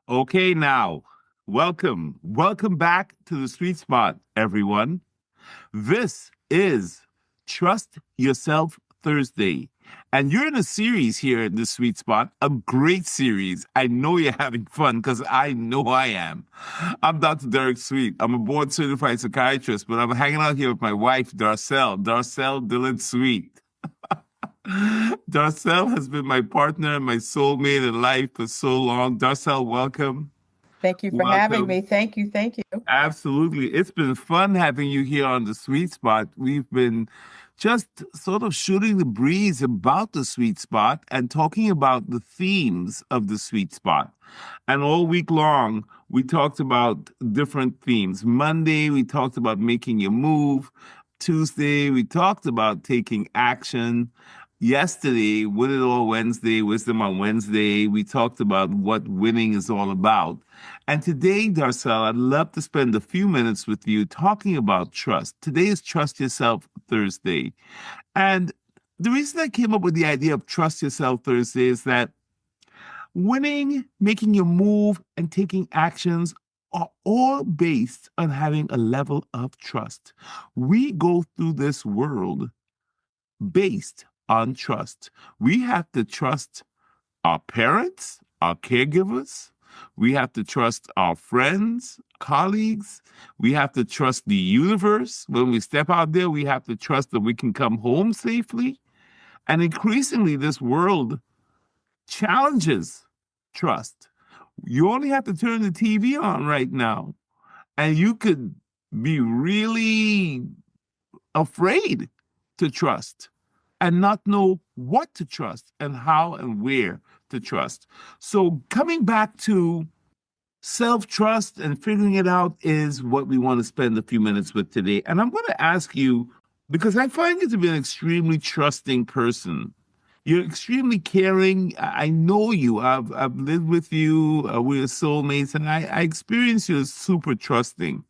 Okay, now, welcome back to the sweet spot, everyone. This is Trust Yourself Thursday. And you're in a series here at the sweet spot, a great series. I know you're having fun because I know I am. I'm Dr. Dillard-Suite. I'm a board certified psychiatrist, but I'm hanging out here with my wife, Darcel Dillard-Suite. Darcel has been my partner and my soulmate in life for so long. Darcel, welcome. Thank you for having Welcome. me. Thank you. Thank you. Absolutely. It's been fun having you here on the sweet spot. We've been just sort of shooting the breeze about the sweet spot and talking about the themes of the sweet spot. And all week long, we talked about different themes. Monday, we talked about making your move. Tuesday, we talked about taking action. Yesterday, Win It All Wednesday, Wisdom on Wednesday, we talked about what winning is all about. And today, Darcel, I'd love to spend a few minutes with you talking about trust. Today is Trust Yourself Thursday. And the reason I came up with the idea of Trust Yourself Thursday is that winning, making your move, and taking actions are all based on having a level of trust. We go through this world based on trust. We have to trust our parents, our caregivers. We have to trust our friends, colleagues. We have to trust the universe. When we step out there, we have to trust that we can come home safely. And increasingly, this world challenges trust. You only have to turn the TV on right now, and you could be really afraid to trust and not know what to trust and how and where to trust. So, coming back to self trust and figuring it out is what we want to spend a few minutes with today. And I'm going to ask you because I find you to be an extremely trusting person. You're extremely caring. I know you. I've lived with you. We're soulmates, and I experience you as super trusting.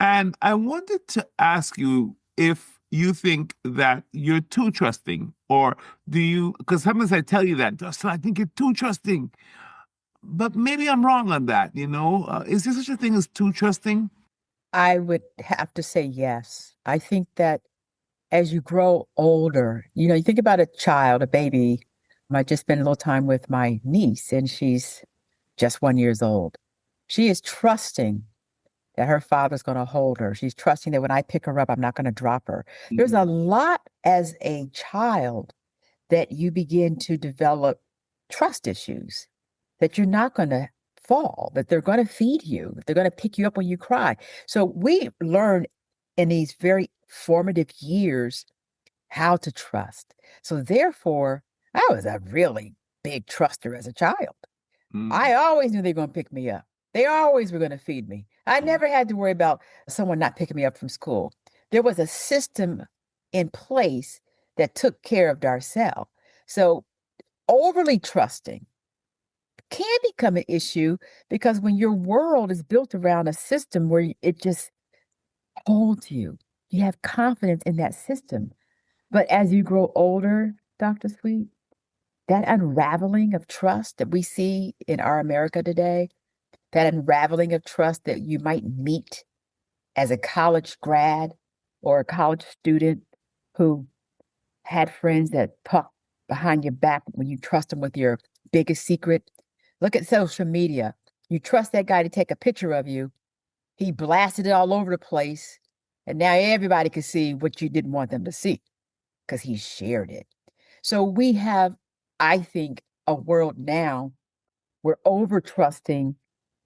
And I wanted to ask you if you think that you're too trusting, or do you? Because sometimes I tell you that, Dustin, I think you're too trusting, but maybe I'm wrong on that. Is there such a thing as too trusting? I would have to say yes. I think that as you grow older, you think about a child, a baby. I just spent a little time with my niece, and she's just 1 years old. She is trusting that her father's going to hold her. She's trusting that when I pick her up, I'm not going to drop her. There's a Mhm. lot as a child that you begin to develop trust issues, that you're not going to fall, that they're going to feed you, they're going to pick you up when you cry. So we learn in these very formative years how to trust. So therefore, I was a really big truster as a child. I Mm. always knew they were going to pick me up. They always were going to feed me. I never had to worry about someone not picking me up from school. There was a system in place that took care of Darcel. So overly trusting can become an issue because when your world is built around a system where it just holds you, you have confidence in that system. But as you grow older, Dr. Sweet, that unraveling of trust that we see in our America today, that unraveling of trust that you might meet as a college grad or a college student who had friends that talk behind your back when you trust them with your biggest secret. Look at social media. You trust that guy to take a picture of you. He blasted it all over the place. And now everybody can see what you didn't want them to see because he shared it. So we have, I think, a world now where over trusting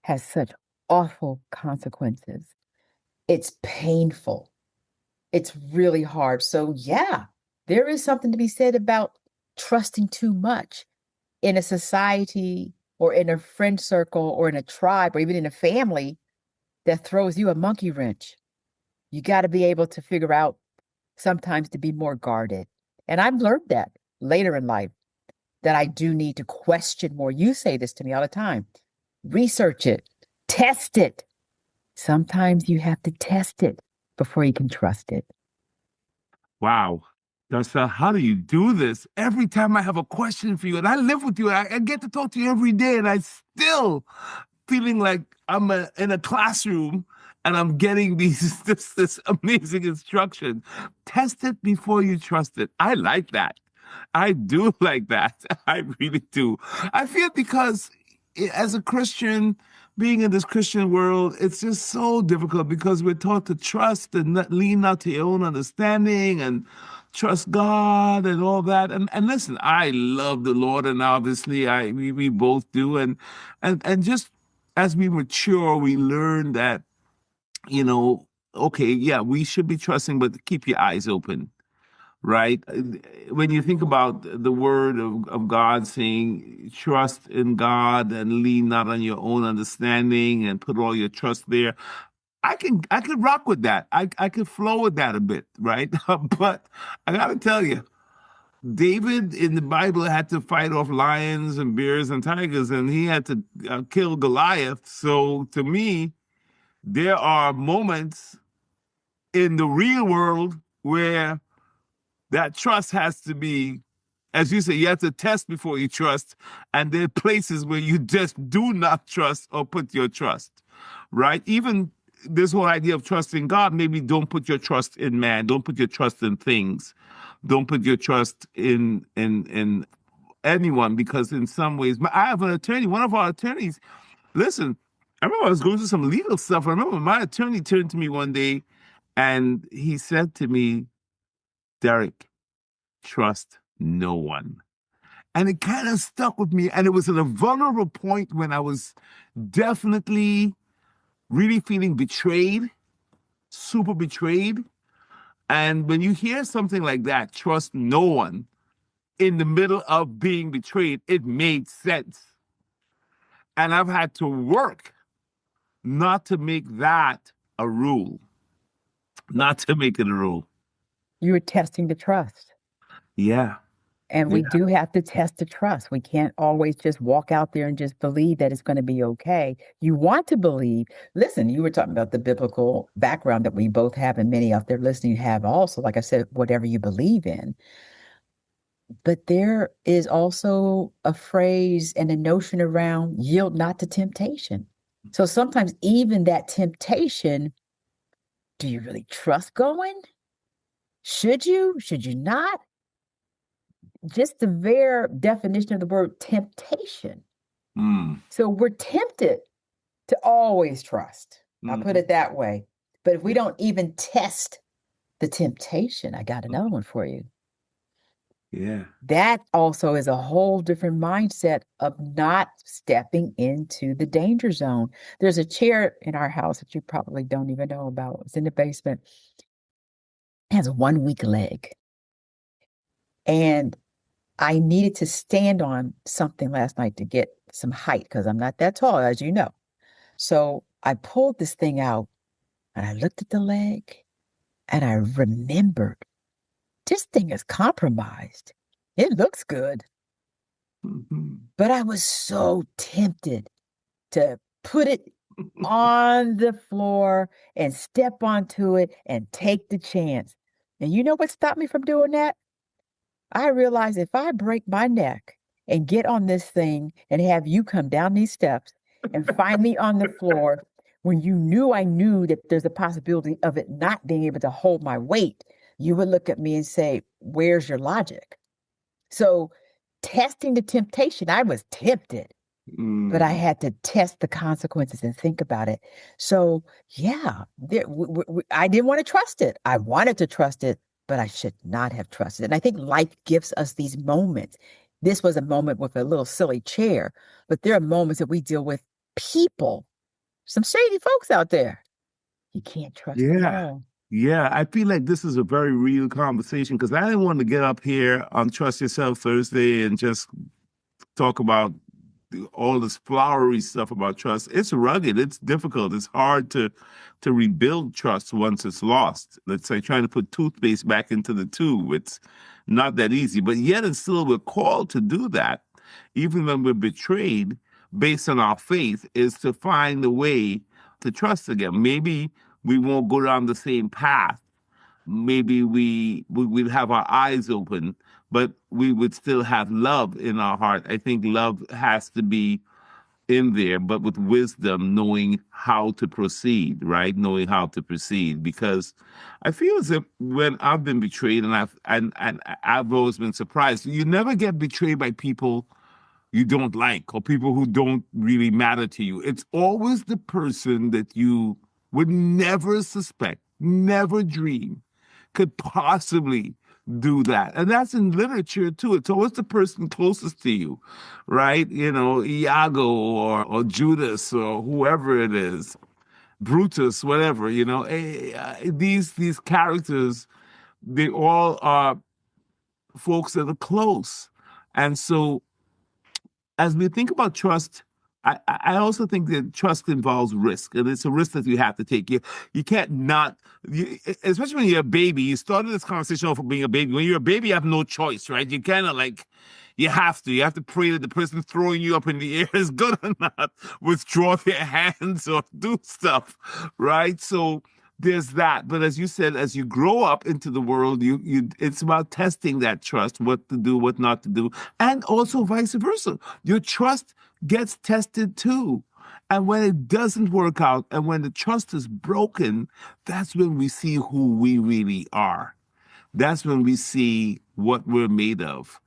has such awful consequences. It's painful. It's really hard. So, yeah, there is something to be said about trusting too much in a society or in a friend circle or in a tribe or even in a family that throws you a monkey wrench. You got to be able to figure out sometimes to be more guarded. And I've learned that later in life that I do need to question more. You say this to me all the time. Research it, test it. Sometimes you have to test it before you can trust it. Wow. Darcel, how do you do this? Every time I have a question for you, and I live with you, I get to talk to you every day, and I still feeling like in a classroom and I'm getting this amazing instruction. Test it before you trust it. I like that. I do like that. I really do. I feel because as a Christian, being in this Christian world, it's just so difficult because we're taught to trust and not lean not to your own understanding and trust God and all that. And listen, I love the Lord, and obviously we both do. And just as we mature, we learn that, you know, okay, yeah, we should be trusting, but keep your eyes open, right? When you think about the word of God saying, trust in God and lean not on your own understanding and put all your trust there, I could rock with that. I could flow with that a bit, right? But I gotta tell you, David in the Bible had to fight off lions and bears and tigers, and he had to kill Goliath. So to me, there are moments in the real world where that trust has to be, as you say, you have to test before you trust. And there are places where you just do not trust or put your trust, right? Even this whole idea of trusting God, maybe don't put your trust in man, don't put your trust in things, don't put your trust in anyone, because in some ways, I have an attorney, one of our attorneys, listen, I remember I was going through some legal stuff. I remember my attorney turned to me one day and he said to me, Derek, trust no one. And it kind of stuck with me. And it was at a vulnerable point when I was definitely really feeling betrayed, super betrayed. And when you hear something like that, trust no one, in the middle of being betrayed, it made sense. And I've had to work not to make that a rule, not to make it a rule. You were testing the trust. Yeah. And Yeah. we do have to test the trust. We can't always just walk out there and just believe that it's going to be okay. You want to believe. Listen, you were talking about the biblical background that we both have, and many out there listening have also, like I said, whatever you believe in. But there is also a phrase and a notion around yield not to temptation. So sometimes even that temptation, do you really trust going? Should you? Should you not? Just the very definition of the word temptation. Mm. So we're tempted to always trust. I'll put Mhm. it that way. But if we don't even test the temptation, I got another one for you. Yeah. That also is a whole different mindset of not stepping into the danger zone. There's a chair in our house that you probably don't even know about. It's in the basement. It has a 1 weak leg. And I needed to stand on something last night to get some height because I'm not that tall, as you know. So I pulled this thing out and I looked at the leg and I remembered this thing is compromised. It looks good. Mhm. But I was so tempted to put it on the floor and step onto it and take the chance. And you know what stopped me from doing that? I realized if I break my neck and get on this thing and have you come down these steps and find me on the floor when you knew I knew that there's a possibility of it not being able to hold my weight, you would look at me and say, where's your logic? So testing the temptation, I was tempted, but I Mm. had to test the consequences and think about it. So, yeah, I didn't want to trust it. I wanted to trust it, but I should not have trusted it. And I think life gives us these moments. This was a moment with a little silly chair, but there are moments that we deal with people, some shady folks out there. You can't trust them Yeah. all. Yeah. I feel like this is a very real conversation because I didn't want to get up here on Trust Yourself Thursday and just talk about all this flowery stuff about trust. It's rugged. It's difficult. It's hard to rebuild trust once it's lost. Let's say trying to put toothpaste back into the tube. It's not that easy. But yet and still we're called to do that, even when we're betrayed based on our faith, is to find a way to trust again. Maybe we won't go down the same path maybe we would have our eyes open, but we would still have love in our heart. I think love has to be in there, but with wisdom, knowing how to proceed, right? Knowing how to proceed, because I feel as if when I've been betrayed, and I've always been surprised, you never get betrayed by people you don't like or people who don't really matter to you. It's always the person that you would never suspect, never dream could possibly do that. And that's in literature too. It's always the person closest to you, right? You know, Iago or Judas or whoever it is, Brutus, whatever, you know, these characters, they all are folks that are close. And so as we think about trust, I also think that trust involves risk, and it's a risk that you have to take. You can't not, especially when you're a baby. You started this conversation off of being a baby. When you're a baby, you have no choice, right? You kind of like, you have to. You have to pray that the person throwing you up in the air is good or not. Withdraw their hands or do stuff, right? So there's that. But as you said, as you grow up into the world, you it's about testing that trust, what to do, what not to do, and also vice versa. Your trust gets tested too. And when it doesn't work out, and when the trust is broken, that's when we see who we really are. That's when we see what we're made of.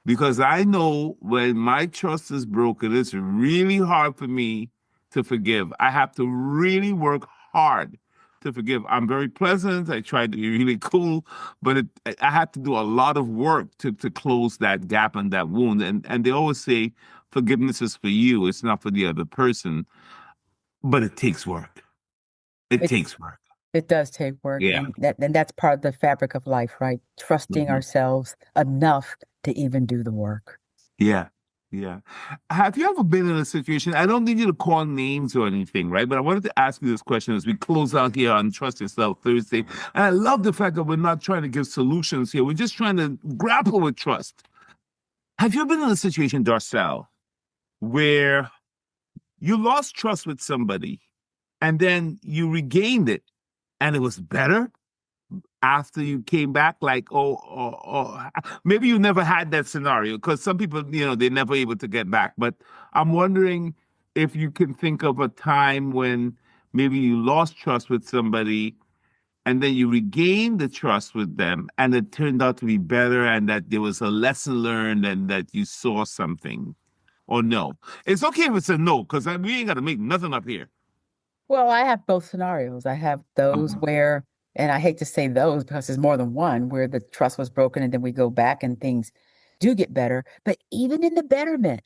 Because I know when my trust is broken, it's really hard for me to forgive. I have to really work hard to forgive. I'm very pleasant. I try to be really cool, but I have to do a lot of work to close that gap and that wound. And they always say forgiveness is for you, it's not for the other person, but it takes work. It It takes work. it does take work, Yeah. and that's part of the fabric of life, right? Trusting Mhm. ourselves enough to even do the work. Yeah. Yeah. Have you ever been in a situation? I don't need you to call names or anything, right? But I wanted to ask you this question as we close out here on Trust Yourself Thursday. And I love the fact that we're not trying to give solutions here. We're just trying to grapple with trust. Have you been in a situation, Darcel, where you lost trust with somebody and then you regained it and it was better after you came back? Like, maybe you never had that scenario because some people, they're never able to get back. But I'm wondering if you can think of a time when maybe you lost trust with somebody and then you regained the trust with them and it turned out to be better and that there was a lesson learned and that you saw something. Or no. It's okay if it's a no, because we ain't got to make nothing up here. Well, I have both scenarios. I have those Uh-huh. where, and I hate to say those because there's more than one, where the trust was broken and then we go back and things do get better. But even in the betterment,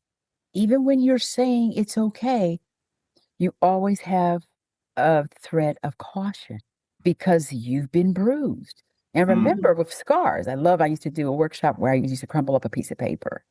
even when you're saying it's okay, you always have a thread of caution because you've been bruised. And Mm, remember, with scars, I used to do a workshop where I used to crumple up a piece of paper.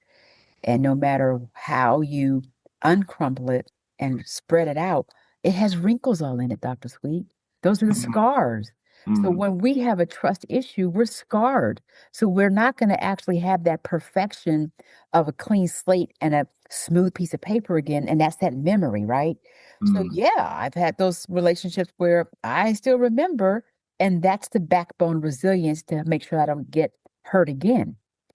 And no matter how you uncrumple it and spread it out, it has wrinkles all in it, Dr. Sweet. Those are the mm, scars. So mm, when we have a trust issue, we're scarred. So we're not going to actually have that perfection of a clean slate and a smooth piece of paper again. And that's that memory, right? So mm, yeah, I've had those relationships where I still remember, and that's the backbone resilience to make sure I don't get hurt again.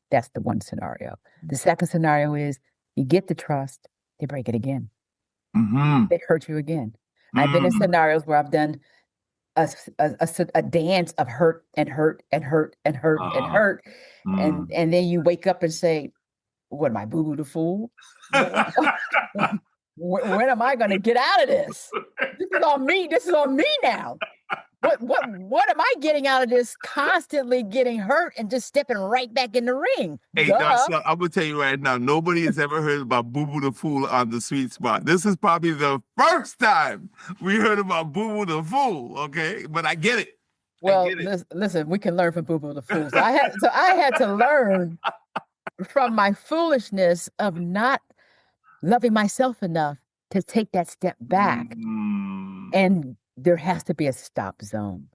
That's the one scenario. The second scenario is you get the trust, they break it again. mm, They hurt you again. I've been in mm. scenarios where I've done a dance of hurt and hurt and hurt and hurt and Uh, hurt. mm. And then you wake up and say, what am I, boo boo the fool? When am I going to get out of this? This is on me. This is on me now. What am I getting out of this? Constantly getting hurt and just stepping right back in the ring. Hey, Duh. Darcel, I'm gonna tell you right now, nobody has ever heard about Boo Boo the Fool on the Sweet Spot. This is probably the first time we heard about Boo Boo the Fool, okay? But I get it. I Well, get it. listen, we can learn from Boo Boo the Fool. So I had to learn from my foolishness of not loving myself enough to take that step back. Mm. And there has to be a stop zone.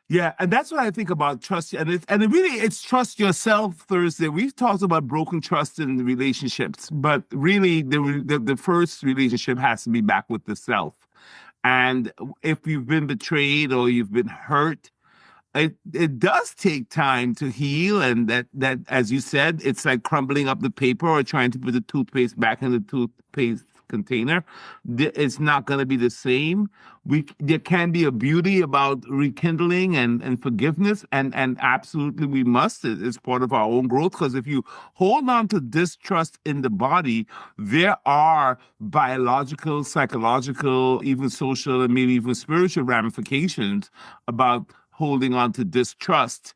Yeah, and that's what I think about trust, and it really it's trust yourself Thursday. We've talked about broken trust in relationships, but really the first relationship has to be back with the self. And if you've been betrayed or you've been hurt, it does take time to heal, and that as you said, it's like crumbling up the paper or trying to put the toothpaste back in the toothpaste container. It's not going to be the same. There can be a beauty about rekindling and forgiveness, and absolutely we must. It's part of our own growth, because if you hold on to distrust in the body, there are biological, psychological, even social, and maybe even spiritual ramifications about holding on to distrust.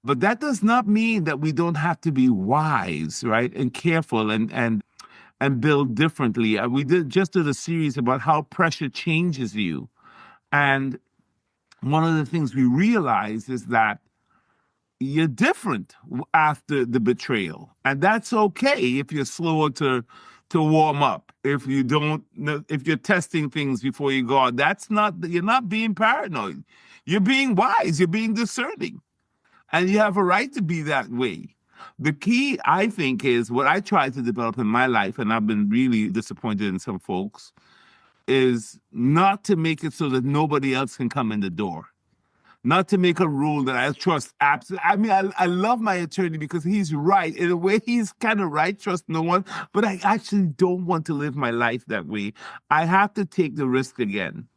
But that does not mean that we don't have to be wise, right, and careful and build differently. We did a series about how pressure changes you, and one of the things we realize is that you're different after the betrayal, and that's okay if you're slower to warm up. If you don't, if you're testing things before you go out, that's not, you're not being paranoid. You're being wise. You're being discerning, and you have a right to be that way. The key, I think, is what I try to develop in my life, and I've been really disappointed in some folks, is not to make it so that nobody else can come in the door. Not to make a rule that I trust absolutely. I mean, I love my attorney because he's right. In a way, he's kind of right, trust no one. But I actually don't want to live my life that way. I have to take the risk again.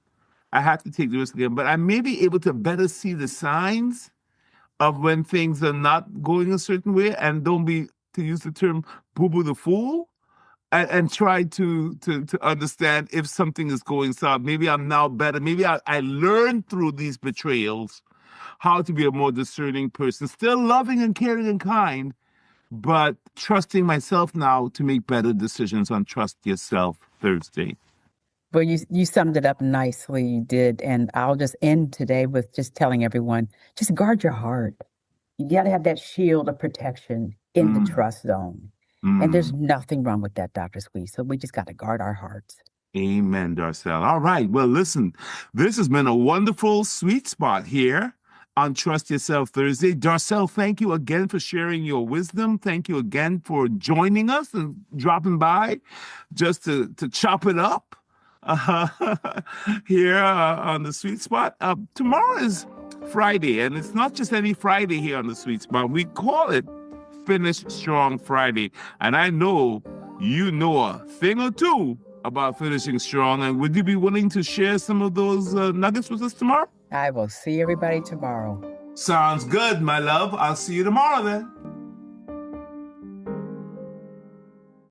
I have to take the risk again. But I may be able to better see the signs of when things are not going a certain way, and don't be, to use the term, boo-boo the fool, and try to understand if something is going south. Maybe I'm now better. Maybe I learned through these betrayals how to be a more discerning person, still loving and caring and kind, but trusting myself now to make better decisions on Trust Yourself Thursday. Well, you summed it up nicely, you did. And I'll just end today with just telling everyone, just guard your heart. You got to have that shield of protection in the trust zone. And there's nothing wrong with that, Dr. Sweet. So we just got to guard our hearts. Amen, Darcel. All right. Well, listen, this has been a wonderful sweet spot here on Trust Yourself Thursday. Darcel, thank you again for sharing your wisdom. Thank you again for joining us and dropping by just to chop it up here on the sweet spot. Tomorrow is Friday, and it's not just any Friday here on the sweet spot. We call it Finish Strong Friday. And I know you know a thing or two about finishing strong. And would you be willing to share some of those nuggets with us tomorrow? I will see everybody tomorrow. Sounds good, my love. I'll see you tomorrow then.